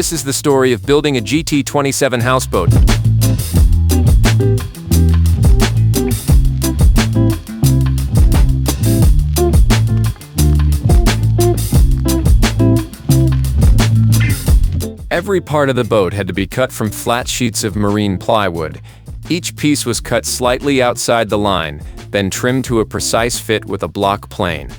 This is the story of building a GT27 houseboat. Every part of the boat had to be cut from flat sheets of marine plywood. Each piece was cut slightly outside the line, then trimmed to a precise fit with a block plane.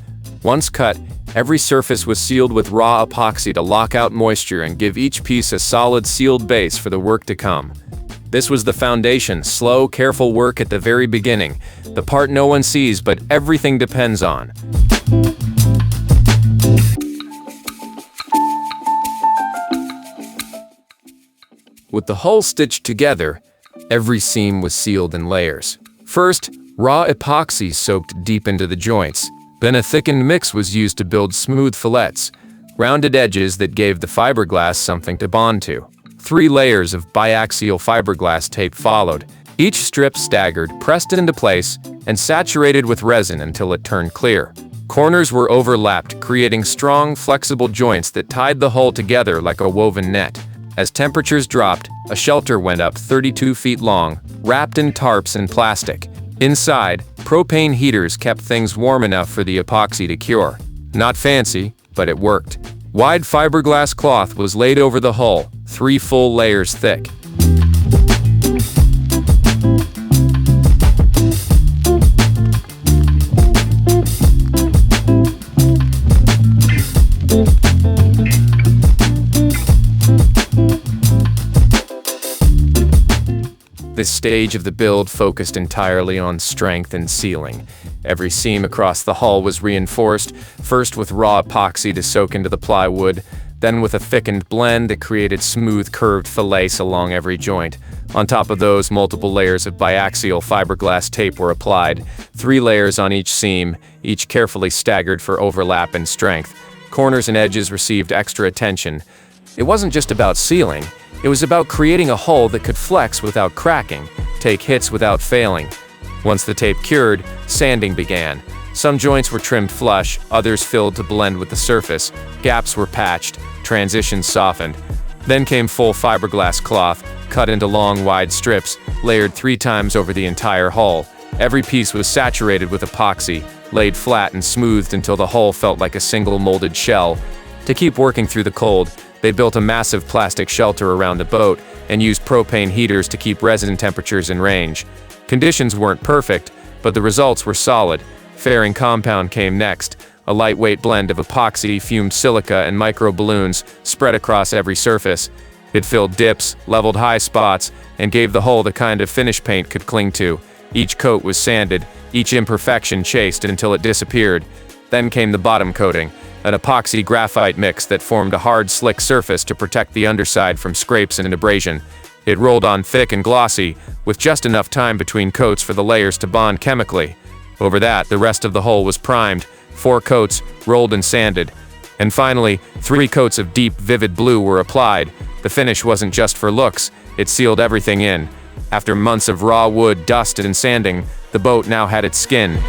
Once cut, every surface was sealed with raw epoxy to lock out moisture and give each piece a solid sealed base for the work to come. This was the foundation, slow, careful work at the very beginning, the part no one sees but everything depends on. With the hull stitched together, every seam was sealed in layers. First, raw epoxy soaked deep into the joints. Then a thickened mix was used to build smooth fillets, rounded edges that gave the fiberglass something to bond to. 3 layers of biaxial fiberglass tape followed, each strip staggered, pressed into place, and saturated with resin until it turned clear. Corners were overlapped, creating strong, flexible joints that tied the hull together like a woven net. As temperatures dropped, a shelter went up 32 feet long, wrapped in tarps and plastic. Inside, propane heaters kept things warm enough for the epoxy to cure. Not fancy, but it worked. Wide fiberglass cloth was laid over the hull, 3 full layers thick. This stage of the build focused entirely on strength and sealing. Every seam across the hull was reinforced, first with raw epoxy to soak into the plywood, then with a thickened blend that created smooth, curved fillets along every joint. On top of those, multiple layers of biaxial fiberglass tape were applied, 3 layers on each seam, each carefully staggered for overlap and strength. Corners and edges received extra attention. It wasn't just about sealing. It was about creating a hull that could flex without cracking, take hits without failing. Once the tape cured, sanding began. Some joints were trimmed flush, others filled to blend with the surface, gaps were patched, transitions softened. Then came full fiberglass cloth, cut into long, wide strips, layered 3 times over the entire hull. Every piece was saturated with epoxy, laid flat and smoothed until the hull felt like a single molded shell. To keep working through the cold, they built a massive plastic shelter around the boat and used propane heaters to keep resin temperatures in range. Conditions weren't perfect, but the results were solid. Fairing compound came next, a lightweight blend of epoxy, fumed silica, and micro balloons spread across every surface. It filled dips, leveled high spots, and gave the hull the kind of finish paint could cling to. Each coat was sanded, each imperfection chased until it disappeared. Then came the bottom coating, an epoxy graphite mix that formed a hard, slick surface to protect the underside from scrapes and abrasion. It rolled on thick and glossy, with just enough time between coats for the layers to bond chemically. Over that, the rest of the hull was primed, 4 coats, rolled and sanded. And finally, 3 coats of deep, vivid blue were applied. The finish wasn't just for looks, it sealed everything in. After months of raw wood, dust, and sanding, the boat now had its skin.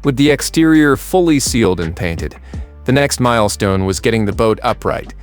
With the exterior fully sealed and painted, the next milestone was getting the boat upright.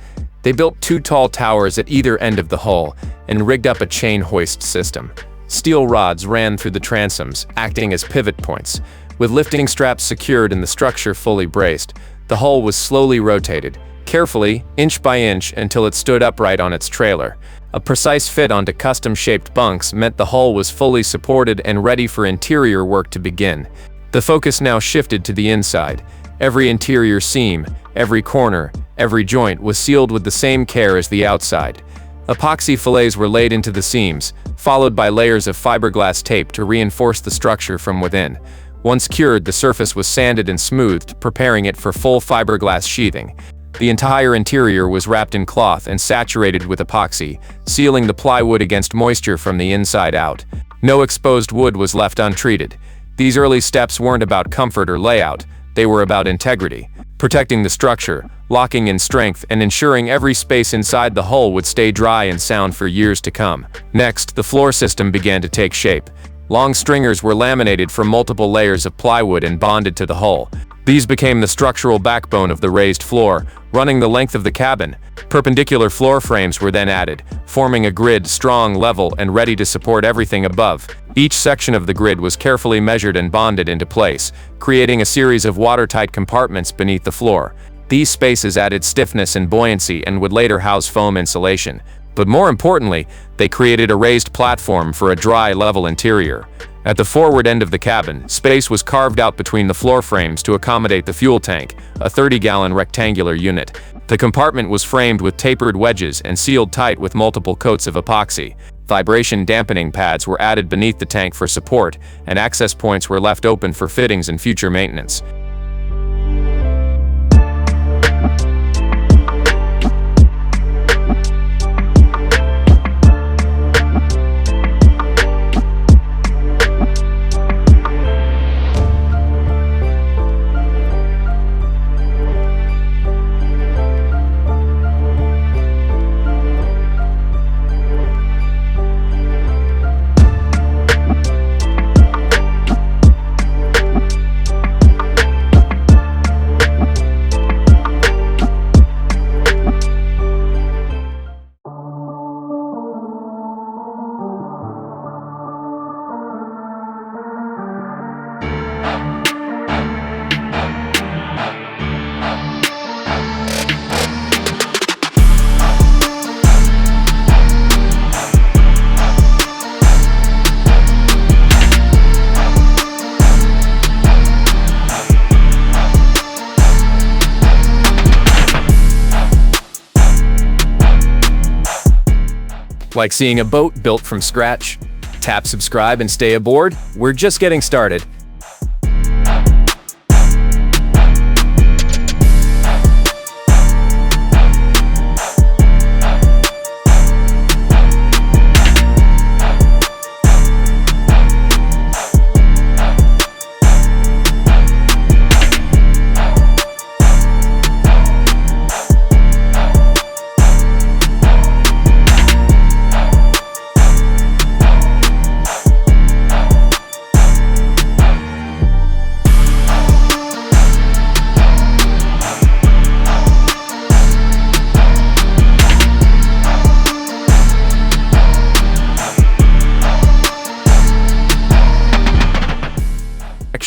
They built 2 tall towers at either end of the hull and rigged up a chain hoist system. Steel rods ran through the transoms, acting as pivot points. With lifting straps secured and the structure fully braced, the hull was slowly rotated, carefully, inch by inch, until it stood upright on its trailer. A precise fit onto custom-shaped bunks meant the hull was fully supported and ready for interior work to begin. The focus now shifted to the inside. Every interior seam, every corner, every joint was sealed with the same care as the outside. Epoxy fillets were laid into the seams, followed by layers of fiberglass tape to reinforce the structure from within. Once cured, the surface was sanded and smoothed, preparing it for full fiberglass sheathing. The entire interior was wrapped in cloth and saturated with epoxy, sealing the plywood against moisture from the inside out. No exposed wood was left untreated. These early steps weren't about comfort or layout, they were about integrity, protecting the structure, locking in strength, and ensuring every space inside the hull would stay dry and sound for years to come. Next, the floor system began to take shape. Long stringers were laminated from multiple layers of plywood and bonded to the hull. These became the structural backbone of the raised floor, running the length of the cabin. Perpendicular floor frames were then added, forming a grid strong, level, and ready to support everything above. Each section of the grid was carefully measured and bonded into place, creating a series of watertight compartments beneath the floor. These spaces added stiffness and buoyancy and would later house foam insulation. But more importantly, they created a raised platform for a dry, level interior. At the forward end of the cabin, space was carved out between the floor frames to accommodate the fuel tank, a 30-gallon rectangular unit. The compartment was framed with tapered wedges and sealed tight with multiple coats of epoxy. Vibration dampening pads were added beneath the tank for support, and access points were left open for fittings and future maintenance. Like seeing a boat built from scratch? Tap subscribe and stay aboard. We're just getting started.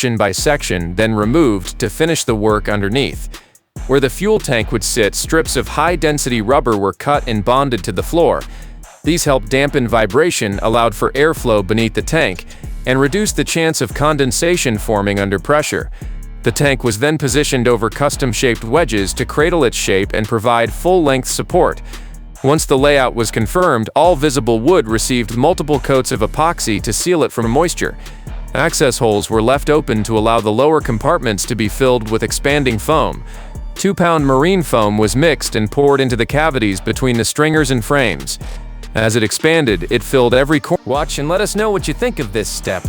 Section by section, then removed to finish the work underneath. Where the fuel tank would sit, strips of high-density rubber were cut and bonded to the floor. These helped dampen vibration, allowed for airflow beneath the tank, and reduced the chance of condensation forming under pressure. The tank was then positioned over custom-shaped wedges to cradle its shape and provide full-length support. Once the layout was confirmed, all visible wood received multiple coats of epoxy to seal it from moisture. Access holes were left open to allow the lower compartments to be filled with expanding foam. 2-pound marine foam was mixed and poured into the cavities between the stringers and frames. As it expanded, it filled every corner. Watch and let us know what you think of this step.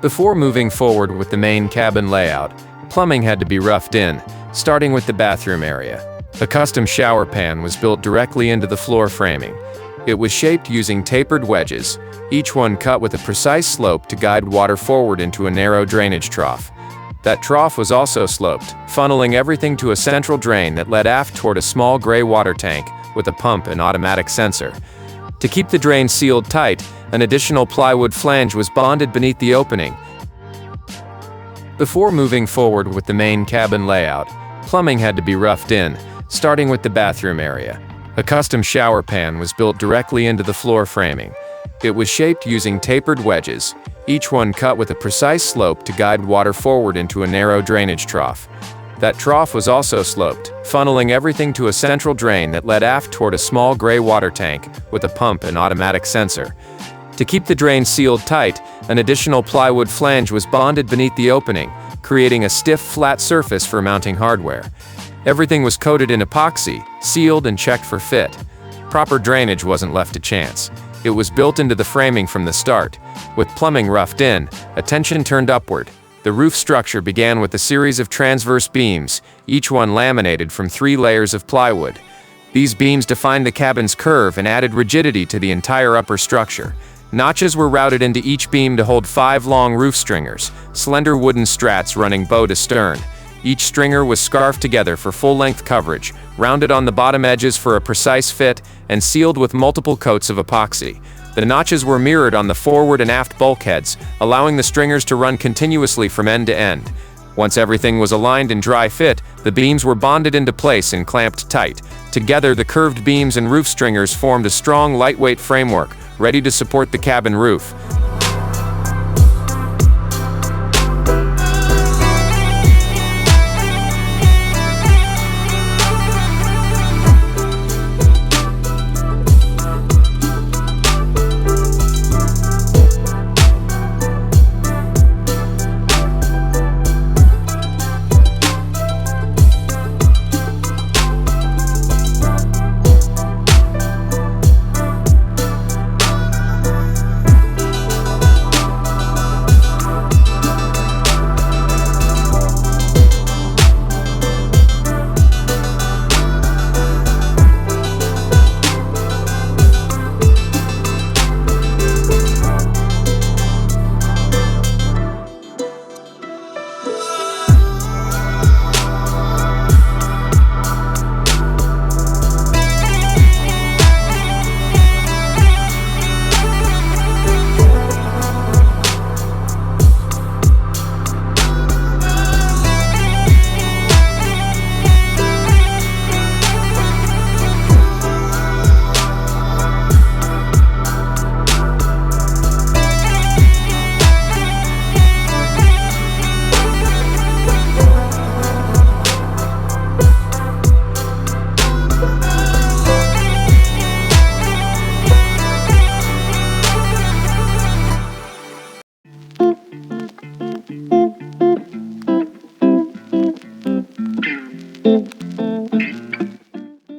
Before moving forward with the main cabin layout, plumbing had to be roughed in, starting with the bathroom area. A custom shower pan was built directly into the floor framing. It was shaped using tapered wedges, each one cut with a precise slope to guide water forward into a narrow drainage trough. That trough was also sloped, funneling everything to a central drain that led aft toward a small gray water tank with a pump and automatic sensor. To keep the drain sealed tight, an additional plywood flange was bonded beneath the opening. Before moving forward with the main cabin layout, plumbing had to be roughed in, starting with the bathroom area. A custom shower pan was built directly into the floor framing. It was shaped using tapered wedges, each one cut with a precise slope to guide water forward into a narrow drainage trough. That trough was also sloped, funneling everything to a central drain that led aft toward a small gray water tank with a pump and automatic sensor. To keep the drain sealed tight, an additional plywood flange was bonded beneath the opening, creating a stiff, flat surface for mounting hardware. Everything was coated in epoxy, sealed and checked for fit. Proper drainage wasn't left to chance. It was built into the framing from the start. With plumbing roughed in, attention turned upward. The roof structure began with a series of transverse beams, each one laminated from 3 layers of plywood. These beams defined the cabin's curve and added rigidity to the entire upper structure. Notches were routed into each beam to hold 5 long roof stringers, slender wooden strats running bow to stern. Each stringer was scarfed together for full-length coverage, rounded on the bottom edges for a precise fit, and sealed with multiple coats of epoxy. The notches were mirrored on the forward and aft bulkheads, allowing the stringers to run continuously from end to end. Once everything was aligned and dry fit, the beams were bonded into place and clamped tight. Together, the curved beams and roof stringers formed a strong, lightweight framework, ready to support the cabin roof.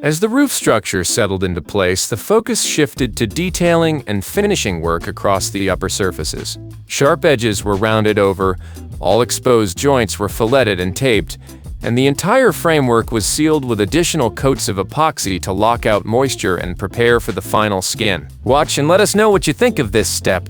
As the roof structure settled into place, the focus shifted to detailing and finishing work across the upper surfaces. Sharp edges were rounded over, all exposed joints were filleted and taped, and the entire framework was sealed with additional coats of epoxy to lock out moisture and prepare for the final skin. Watch and let us know what you think of this step.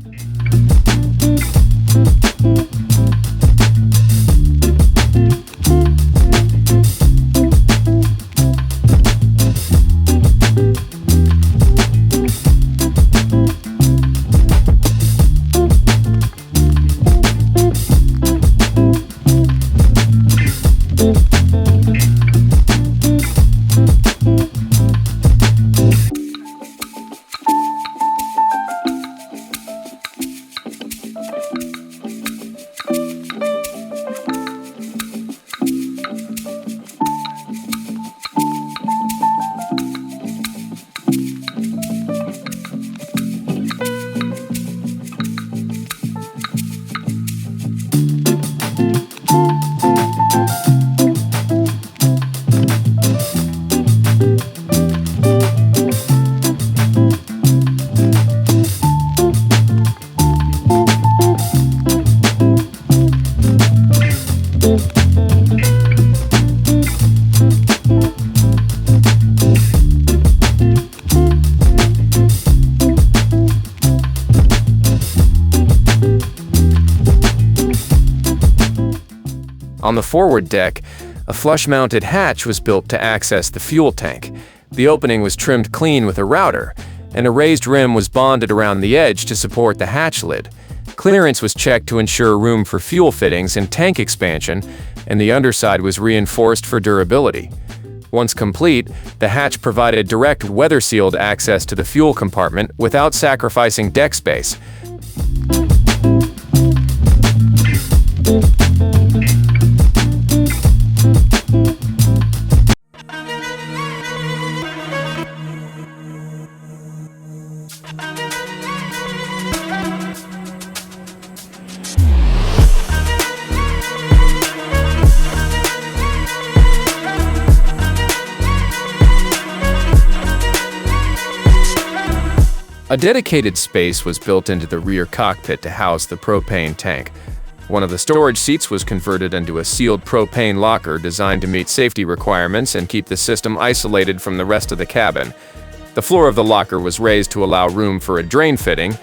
On the forward deck, a flush-mounted hatch was built to access the fuel tank. The opening was trimmed clean with a router, and a raised rim was bonded around the edge to support the hatch lid. Clearance was checked to ensure room for fuel fittings and tank expansion, and the underside was reinforced for durability. Once complete, the hatch provided direct weather-sealed access to the fuel compartment without sacrificing deck space. A dedicated space was built into the rear cockpit to house the propane tank. One of the storage seats was converted into a sealed propane locker designed to meet safety requirements and keep the system isolated from the rest of the cabin. The floor of the locker was raised to allow room for a drain fitting,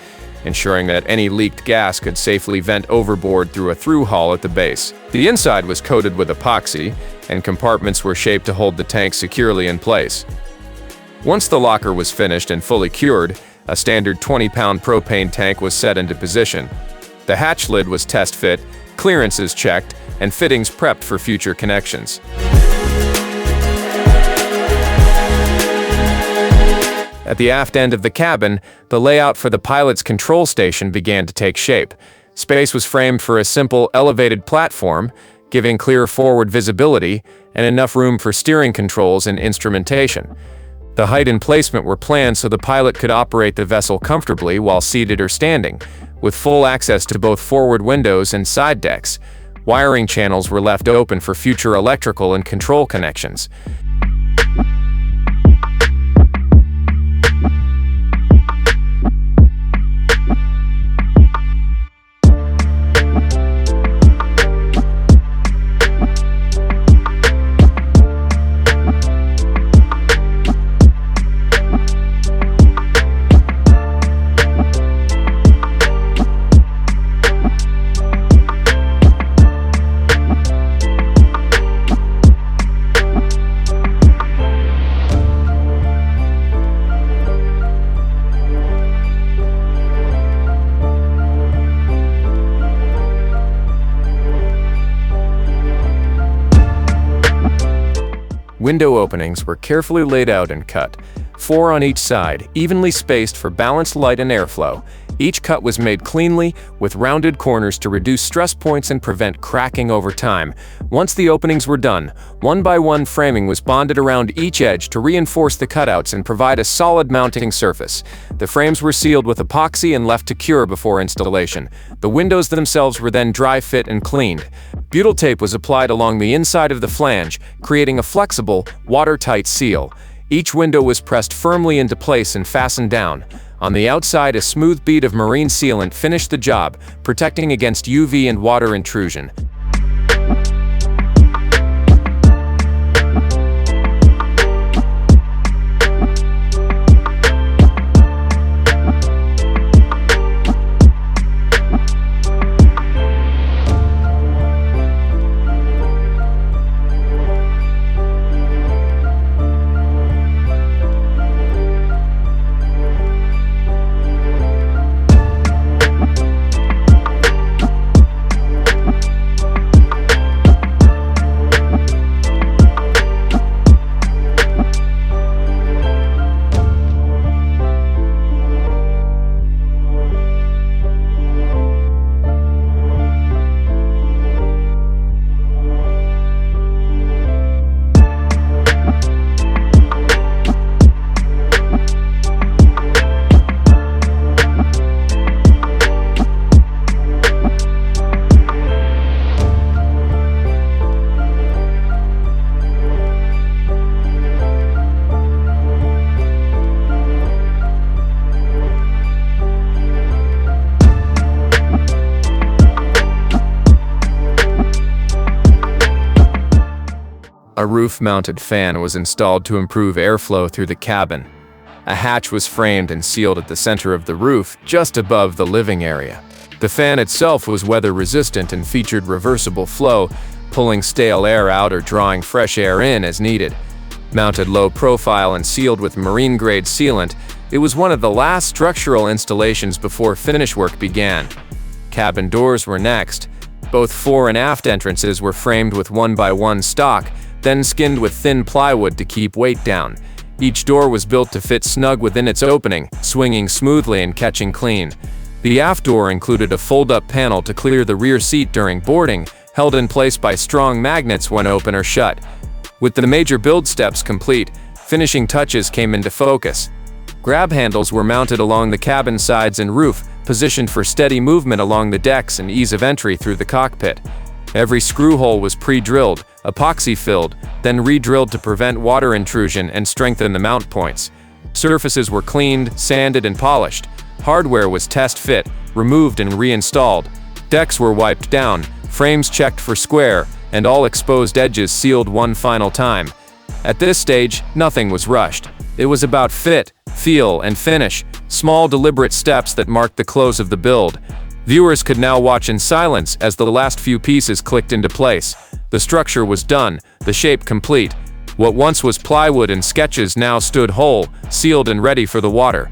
ensuring that any leaked gas could safely vent overboard through a through-hull at the base. The inside was coated with epoxy, and compartments were shaped to hold the tank securely in place. Once the locker was finished and fully cured, a standard 20-pound propane tank was set into position. The hatch lid was test fit, clearances checked, and fittings prepped for future connections. At the aft end of the cabin, the layout for the pilot's control station began to take shape. Space was framed for a simple, elevated platform, giving clear forward visibility and enough room for steering controls and instrumentation. The height and placement were planned so the pilot could operate the vessel comfortably while seated or standing, with full access to both forward windows and side decks. Wiring channels were left open for future electrical and control connections. Window openings were carefully laid out and cut, 4 on each side, evenly spaced for balanced light and airflow. Each cut was made cleanly, with rounded corners to reduce stress points and prevent cracking over time. Once the openings were done, one by one framing was bonded around each edge to reinforce the cutouts and provide a solid mounting surface. The frames were sealed with epoxy and left to cure before installation. The windows themselves were then dry fit and cleaned. Butyl tape was applied along the inside of the flange, creating a flexible, watertight seal. Each window was pressed firmly into place and fastened down. On the outside, a smooth bead of marine sealant finished the job, protecting against UV and water intrusion. A roof-mounted fan was installed to improve airflow through the cabin. A hatch was framed and sealed at the center of the roof, just above the living area. The fan itself was weather-resistant and featured reversible flow, pulling stale air out or drawing fresh air in as needed. Mounted low profile and sealed with marine-grade sealant, it was one of the last structural installations before finish work began. Cabin doors were next. Both fore and aft entrances were framed with 1x1 stock, then skinned with thin plywood to keep weight down. Each door was built to fit snug within its opening, swinging smoothly and catching clean. The aft door included a fold-up panel to clear the rear seat during boarding, held in place by strong magnets when open or shut. With the major build steps complete, finishing touches came into focus. Grab handles were mounted along the cabin sides and roof, positioned for steady movement along the decks and ease of entry through the cockpit. Every screw hole was pre-drilled, epoxy-filled, then re-drilled to prevent water intrusion and strengthen the mount points. Surfaces were cleaned, sanded, and polished. Hardware was test-fit, removed and reinstalled. Decks were wiped down, frames checked for square, and all exposed edges sealed one final time. At this stage, nothing was rushed. It was about fit, feel, and finish, small deliberate steps that marked the close of the build. Viewers could now watch in silence as the last few pieces clicked into place. The structure was done, the shape complete. What once was plywood and sketches now stood whole, sealed and ready for the water.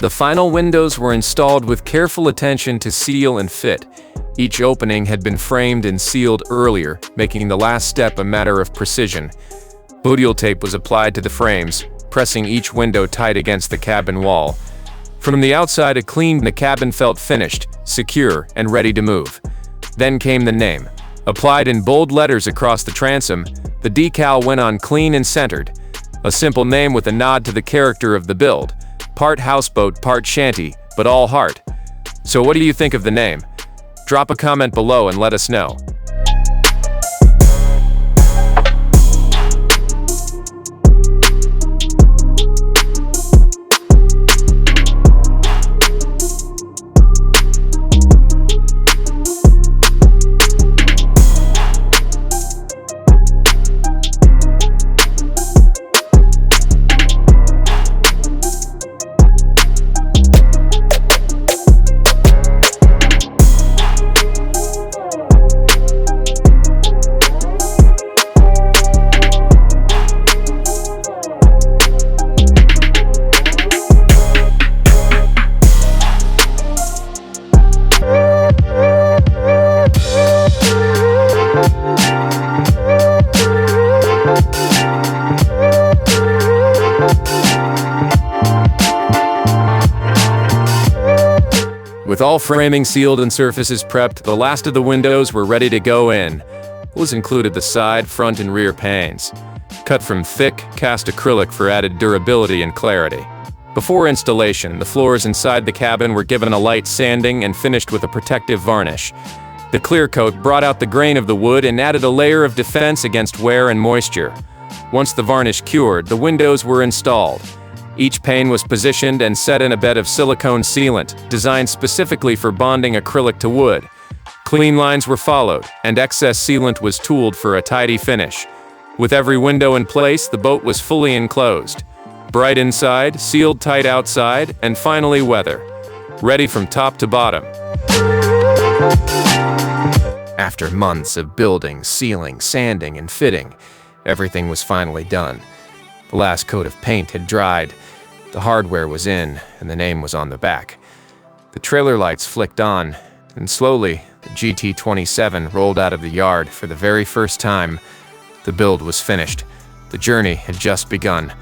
The final windows were installed with careful attention to seal and fit. Each opening had been framed and sealed earlier, making the last step a matter of precision. Butyl tape was applied to the frames, pressing each window tight against the cabin wall. From the outside, the cabin felt finished, secure, and ready to move. Then came the name. Applied in bold letters across the transom, the decal went on clean and centered. A simple name with a nod to the character of the build. Part houseboat, part shanty, but all heart. So what do you think of the name? Drop a comment below and let us know. With all framing sealed and surfaces prepped, the last of the windows were ready to go in. Those included the side, front, and rear panes. Cut from thick, cast acrylic for added durability and clarity. Before installation, the floors inside the cabin were given a light sanding and finished with a protective varnish. The clear coat brought out the grain of the wood and added a layer of defense against wear and moisture. Once the varnish cured, the windows were installed. Each pane was positioned and set in a bed of silicone sealant, designed specifically for bonding acrylic to wood. Clean lines were followed, and excess sealant was tooled for a tidy finish. With every window in place, the boat was fully enclosed. Bright inside, sealed tight outside, and finally weather. Ready from top to bottom. After months of building, sealing, sanding, and fitting, everything was finally done. The last coat of paint had dried, the hardware was in, and the name was on the back. The trailer lights flicked on, and slowly, the GT27 rolled out of the yard for the very first time. The build was finished. The journey had just begun.